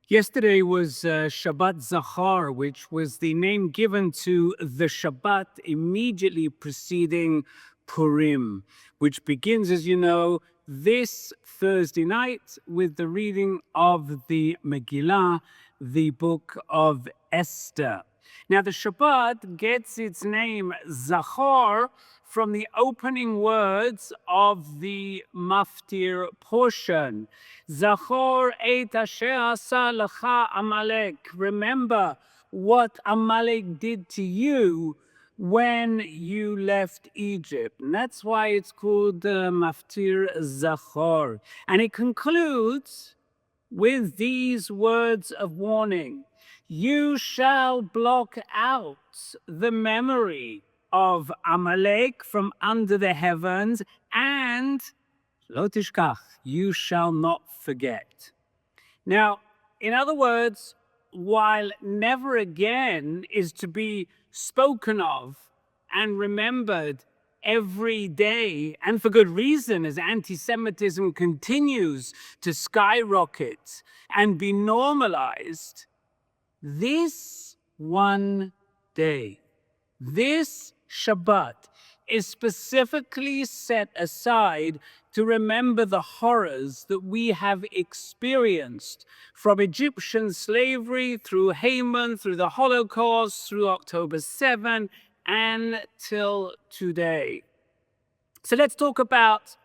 Yesterday was Shabbat Zachor, which was the name given to the Shabbat immediately preceding Purim, which begins, as you know, this Thursday night with the reading of the Megillah, the book of Esther. Now, the Shabbat gets its name Zachor from the opening words of the Maftir portion. Zachor et asher asa lecha Amalek. Remember what Amalek did to you when you left Egypt. And that's why it's called Maftir Zachor. And it concludes with these words of warning. You shall block out the memory of Amalek from under the heavens, and lo tishkach, you shall not forget. Now, in other words, while never again is to be spoken of and remembered every day, and for good reason, as anti-Semitism continues to skyrocket and be normalized, this one day, this Shabbat, is specifically set aside to remember the horrors that we have experienced from Egyptian slavery through Haman, through the Holocaust, through October 7, and till today. So let's talk about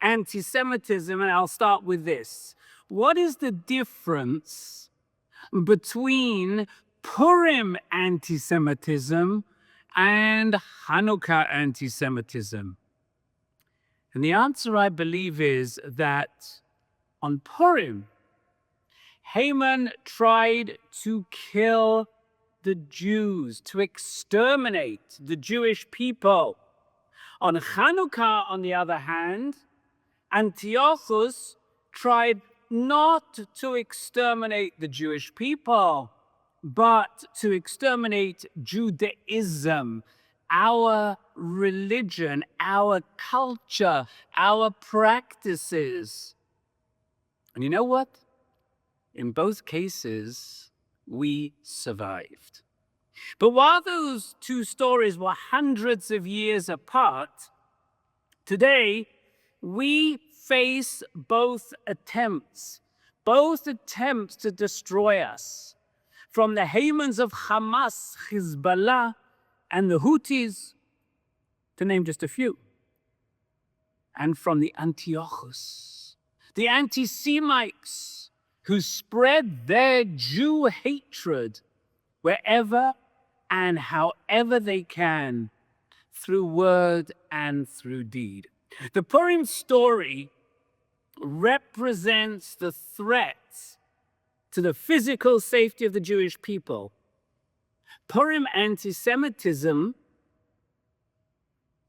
anti-Semitism, and I'll start with this. What is the difference between Purim anti-Semitism and Hanukkah anti-Semitism? And the answer, I believe, is that on Purim, Haman tried to kill the Jews, to exterminate the Jewish people. On Hanukkah, on the other hand, Antiochus tried not to exterminate the Jewish people, but to exterminate Judaism, our religion, our culture, our practices. And you know what? In both cases, we survived. But while those two stories were hundreds of years apart, today we face both attempts to destroy us. From the Hamans of Hamas, Hezbollah, and the Houthis, to name just a few. And from the Antiochus, the anti-Semites, who spread their Jew hatred wherever and however they can, through word and through deed. The Purim story represents the threat to the physical safety of the Jewish people. Purim anti-Semitism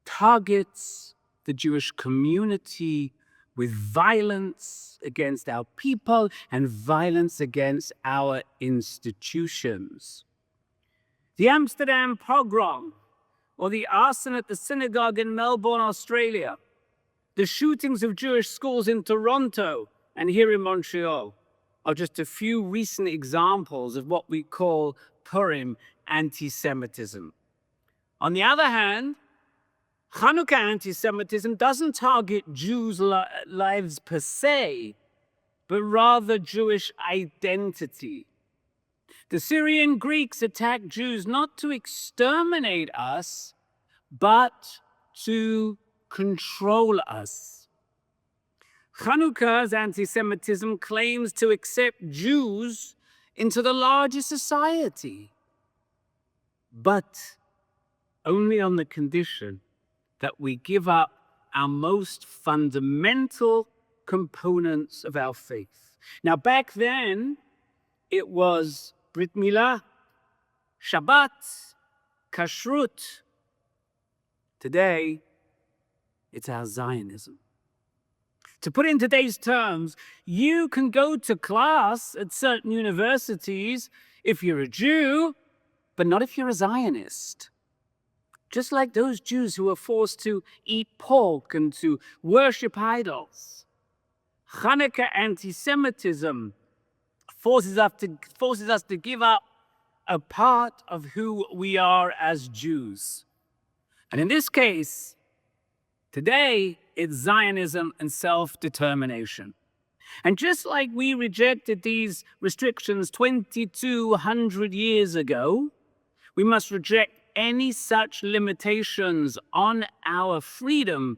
targets the Jewish community with violence against our people and violence against our institutions. The Amsterdam pogrom, or the arson at the synagogue in Melbourne, Australia, the shootings of Jewish schools in Toronto and here in Montreal are just a few recent examples of what we call Purim anti-Semitism. On the other hand, Hanukkah anti-Semitism doesn't target Jews' lives per se, but rather Jewish identity. The Syrian Greeks attacked Jews not to exterminate us, but to control us. Hanukkah's anti-Semitism claims to accept Jews into the larger society, but only on the condition that we give up our most fundamental components of our faith. Now, back then, it was Brit Milah, Shabbat, Kashrut. Today, it's our Zionism. To put it in today's terms, you can go to class at certain universities if you're a Jew, but not if you're a Zionist. Just like those Jews who were forced to eat pork and to worship idols. Hanukkah anti-Semitism forces us to give up a part of who we are as Jews. And in this case, today, it's Zionism and self-determination. And just like we rejected these restrictions 2,200 years ago, we must reject any such limitations on our freedom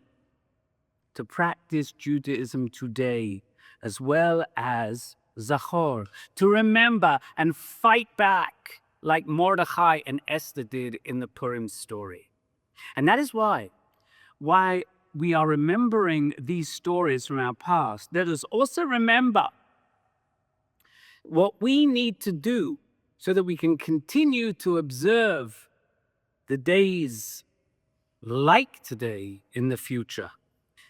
to practice Judaism today, as well as Zachor, to remember and fight back like Mordechai and Esther did in the Purim story. And that is why we are remembering these stories from our past. Let us also remember what we need to do so that we can continue to observe the days like today in the future.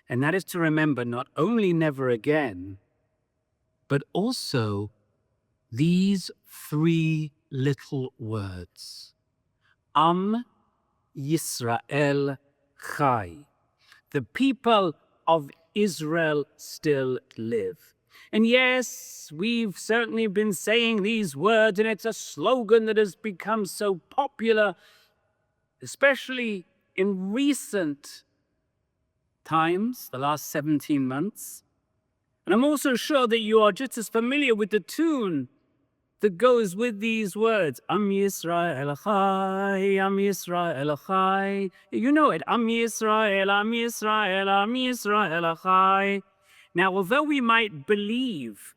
And that is to remember not only never again, but also these three little words. Am Yisrael Chai. The people of Israel still live. And yes, we've certainly been saying these words, and it's a slogan that has become so popular, especially in recent times, the last 17 months. And I'm also sure that you are just as familiar with the tune that goes with these words. Am Yisrael Chai, Am Yisrael Chai. You know it. Am Yisrael, Am Yisrael, Am Yisrael Chai. Now, although we might believe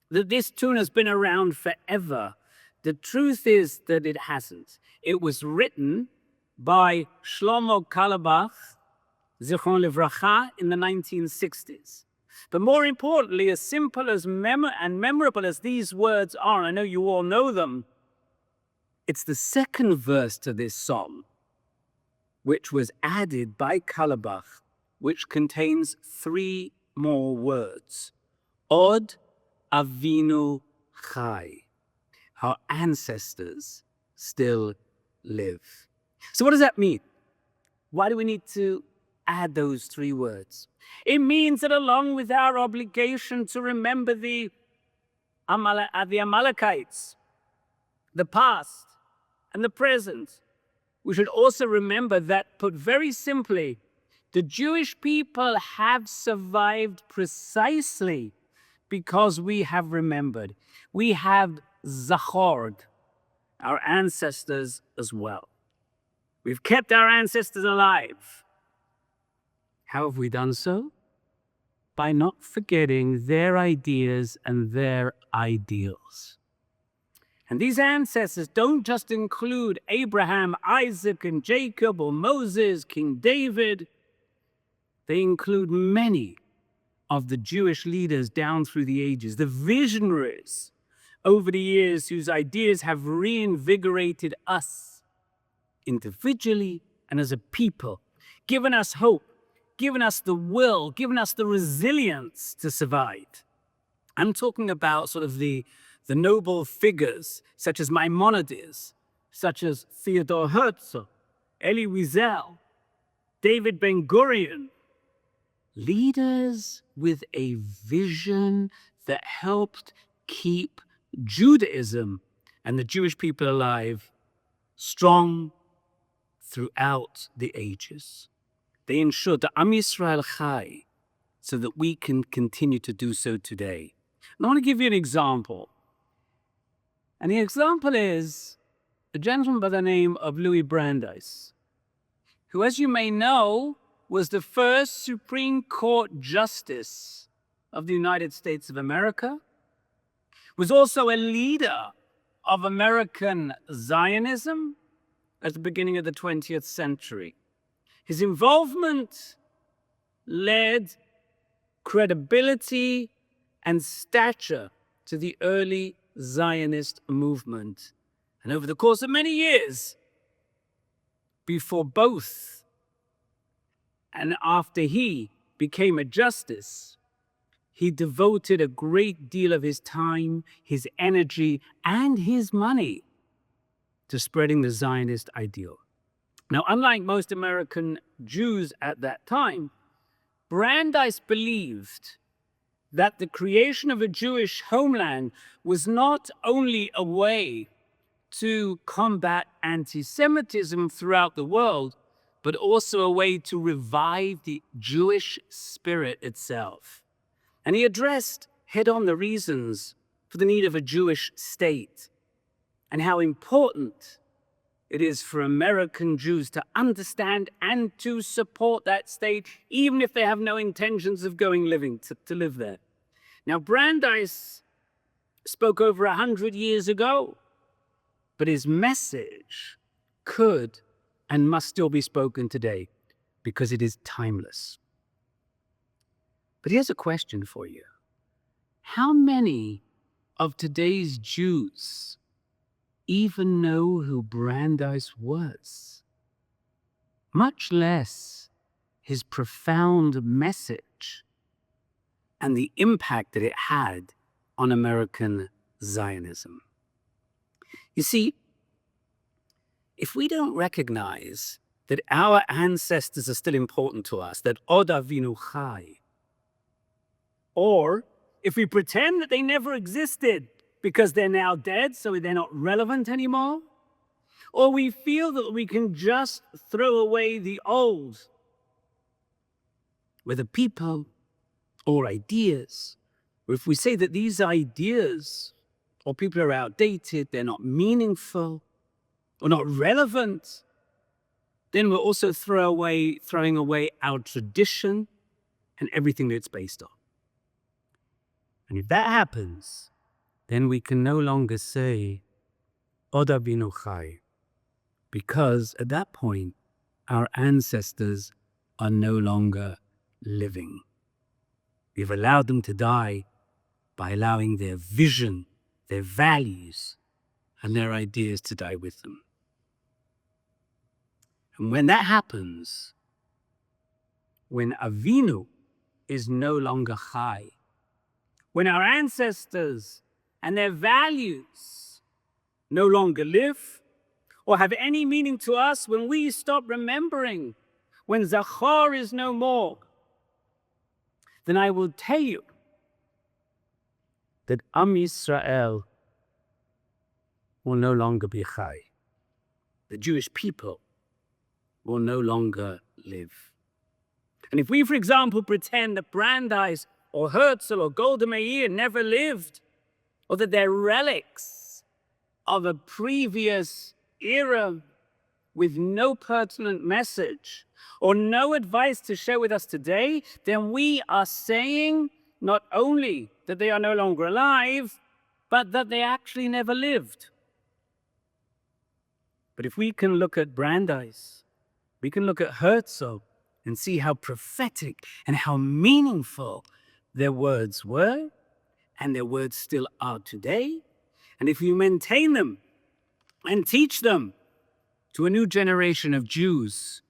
that this tune has been around forever, the truth is that it hasn't. It was written by Shlomo Carlebach, Zichron Livracha, in the 1960s. But more importantly, as simple as and memorable as these words are, and I know you all know them, it's the second verse to this psalm, which was added by Carlebach, which contains three more words. Od Avinu Chai. Our ancestors still live. So what does that mean? Why do we need to add those three words? It means that along with our obligation to remember the Amalekites, the past and the present, we should also remember that, put very simply, the Jewish people have survived precisely because we have remembered. We have zachored our ancestors as well. We've kept our ancestors alive. How have we done so? By not forgetting their ideas and their ideals. And these ancestors don't just include Abraham, Isaac, and Jacob, or Moses, King David. They include many of the Jewish leaders down through the ages, the visionaries over the years whose ideas have reinvigorated us individually and as a people, given us hope, given us the will, given us the resilience to survive. I'm talking about sort of the noble figures such as Maimonides, such as Theodor Herzl, Elie Wiesel, David Ben-Gurion, leaders with a vision that helped keep Judaism and the Jewish people alive, strong throughout the ages. They ensured that Am Yisrael Chai, so that we can continue to do so today. And I want to give you an example. And the example is a gentleman by the name of Louis Brandeis, who, as you may know, was the first Supreme Court Justice of the United States of America, was also a leader of American Zionism at the beginning of the 20th century. His involvement led credibility and stature to the early Zionist movement. And over the course of many years, before both and after he became a justice, he devoted a great deal of his time, his energy, and his money to spreading the Zionist ideal. Now, unlike most American Jews at that time, Brandeis believed that the creation of a Jewish homeland was not only a way to combat anti-Semitism throughout the world, but also a way to revive the Jewish spirit itself. And he addressed head-on the reasons for the need of a Jewish state and how important it is for American Jews to understand and to support that state, even if they have no intentions of living to live there. Now, Brandeis spoke over 100 years ago, but his message could and must still be spoken today because it is timeless. But here's a question for you. How many of today's Jews even know who Brandeis was? Much less his profound message and the impact that it had on American Zionism. You see, if we don't recognize that our ancestors are still important to us, that Od Avinu Chai, or if we pretend that they never existed because they're now dead, so they're not relevant anymore, or we feel that we can just throw away the old, whether people or ideas, or if we say that these ideas or people are outdated, they're not meaningful or not relevant, then we're also throwing away our tradition and everything that it's based on. And if that happens, then we can no longer say, Od Avinu Chai, because at that point, our ancestors are no longer living. We've allowed them to die by allowing their vision, their values, and their ideas to die with them. And when that happens, when Avinu is no longer Chai, when our ancestors and their values no longer live or have any meaning to us, when we stop remembering, when Zachor is no more, then I will tell you that Am Yisrael will no longer be Chai. The Jewish people will no longer live. And if we, for example, pretend that Brandeis or Herzl or Golda Meir never lived, or that they're relics of a previous era with no pertinent message or no advice to share with us today, then we are saying not only that they are no longer alive, but that they actually never lived. But if we can look at Brandeis, we can look at Herzl and see how prophetic and how meaningful their words were, and their words still are today. And if we maintain them and teach them to a new generation of Jews,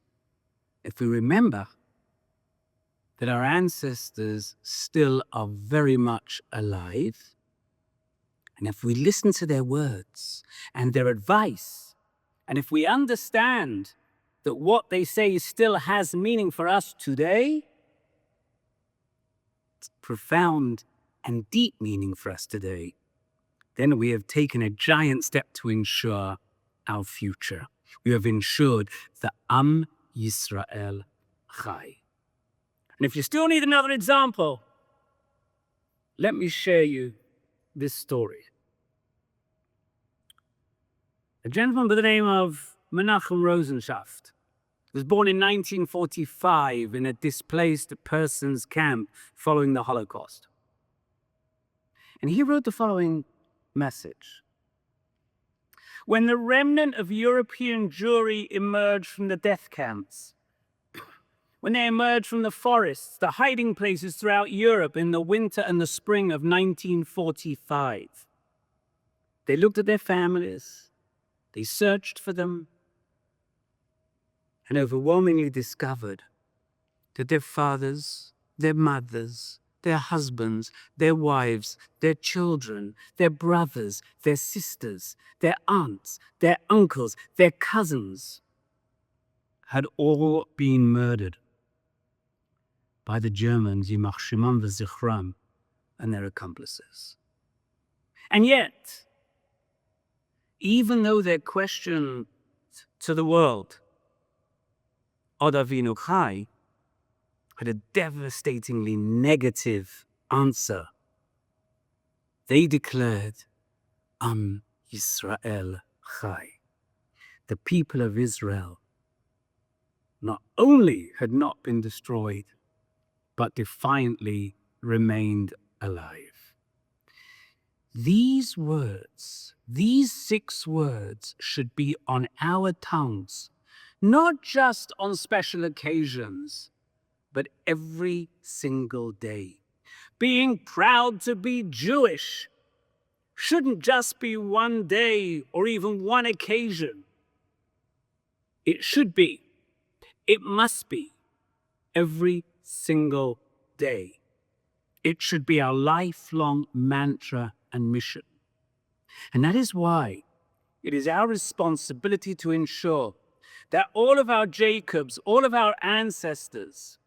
if we remember that our ancestors still are very much alive, and if we listen to their words and their advice, and if we understand that what they say still has meaning for us today, it's profound and deep meaning for us today, then we have taken a giant step to ensure our future. We have ensured the Am Yisrael Chai. And if you still need another example, let me share you this story. A gentleman by the name of Menachem Rosenschaft was born in 1945 in a displaced persons camp following the Holocaust. And he wrote the following message. When the remnant of European Jewry emerged from the death camps, when they emerged from the forests, the hiding places throughout Europe in the winter and the spring of 1945, they looked at their families, they searched for them, and overwhelmingly discovered that their fathers, their mothers, their husbands, their wives, their children, their brothers, their sisters, their aunts, their uncles, their cousins had all been murdered by the Germans, Yimach Shemam v'Zichram, and their accomplices. And yet, even though their question to the world, Od Avinu Chai, had a devastatingly negative answer, they declared, Am Yisrael Chai. The people of Israel not only had not been destroyed, but defiantly remained alive. These words, these 6 words, should be on our tongues, not just on special occasions, but every single day. Being proud to be Jewish shouldn't just be one day or even one occasion. It should be, it must be, every single day. It should be our lifelong mantra and mission. And that is why it is our responsibility to ensure that all of our Jacobs, all of our ancestors,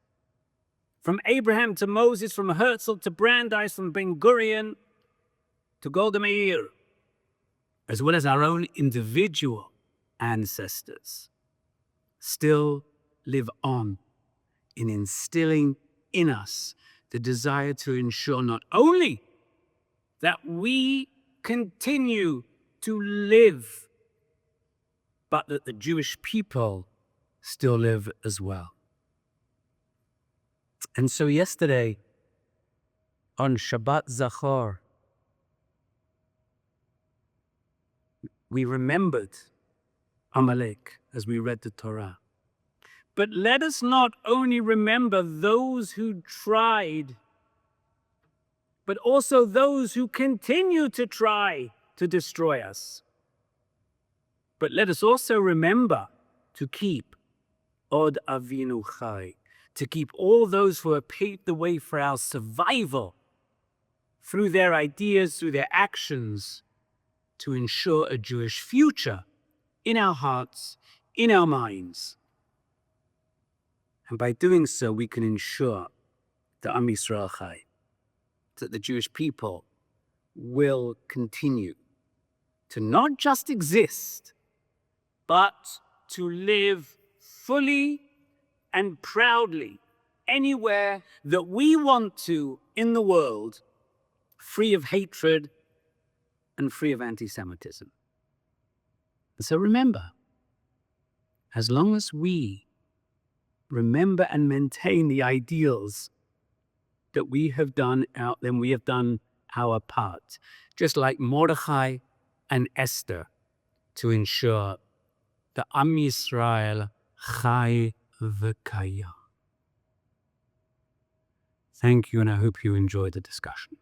from Abraham to Moses, from Herzl to Brandeis, from Ben Gurion to Golda Meir, as well as our own individual ancestors, still live on in instilling in us the desire to ensure not only that we continue to live, but that the Jewish people still live as well. And so yesterday, on Shabbat Zachor, we remembered Amalek as we read the Torah. But let us not only remember those who tried, but also those who continue to try to destroy us. But let us also remember to keep Od Avinu Chai, to keep all those who have paved the way for our survival through their ideas, through their actions, to ensure a Jewish future in our hearts, in our minds. And by doing so, we can ensure that Am Yisrael Chai, that the Jewish people will continue to not just exist, but to live fully and proudly anywhere that we want to in the world, free of hatred and free of anti-Semitism. So remember, as long as we remember and maintain the ideals that we have done out, then we have done our part, just like Mordechai and Esther, to ensure that Am Yisrael Chai v'Kaya. Thank you, and I hope you enjoyed the discussion.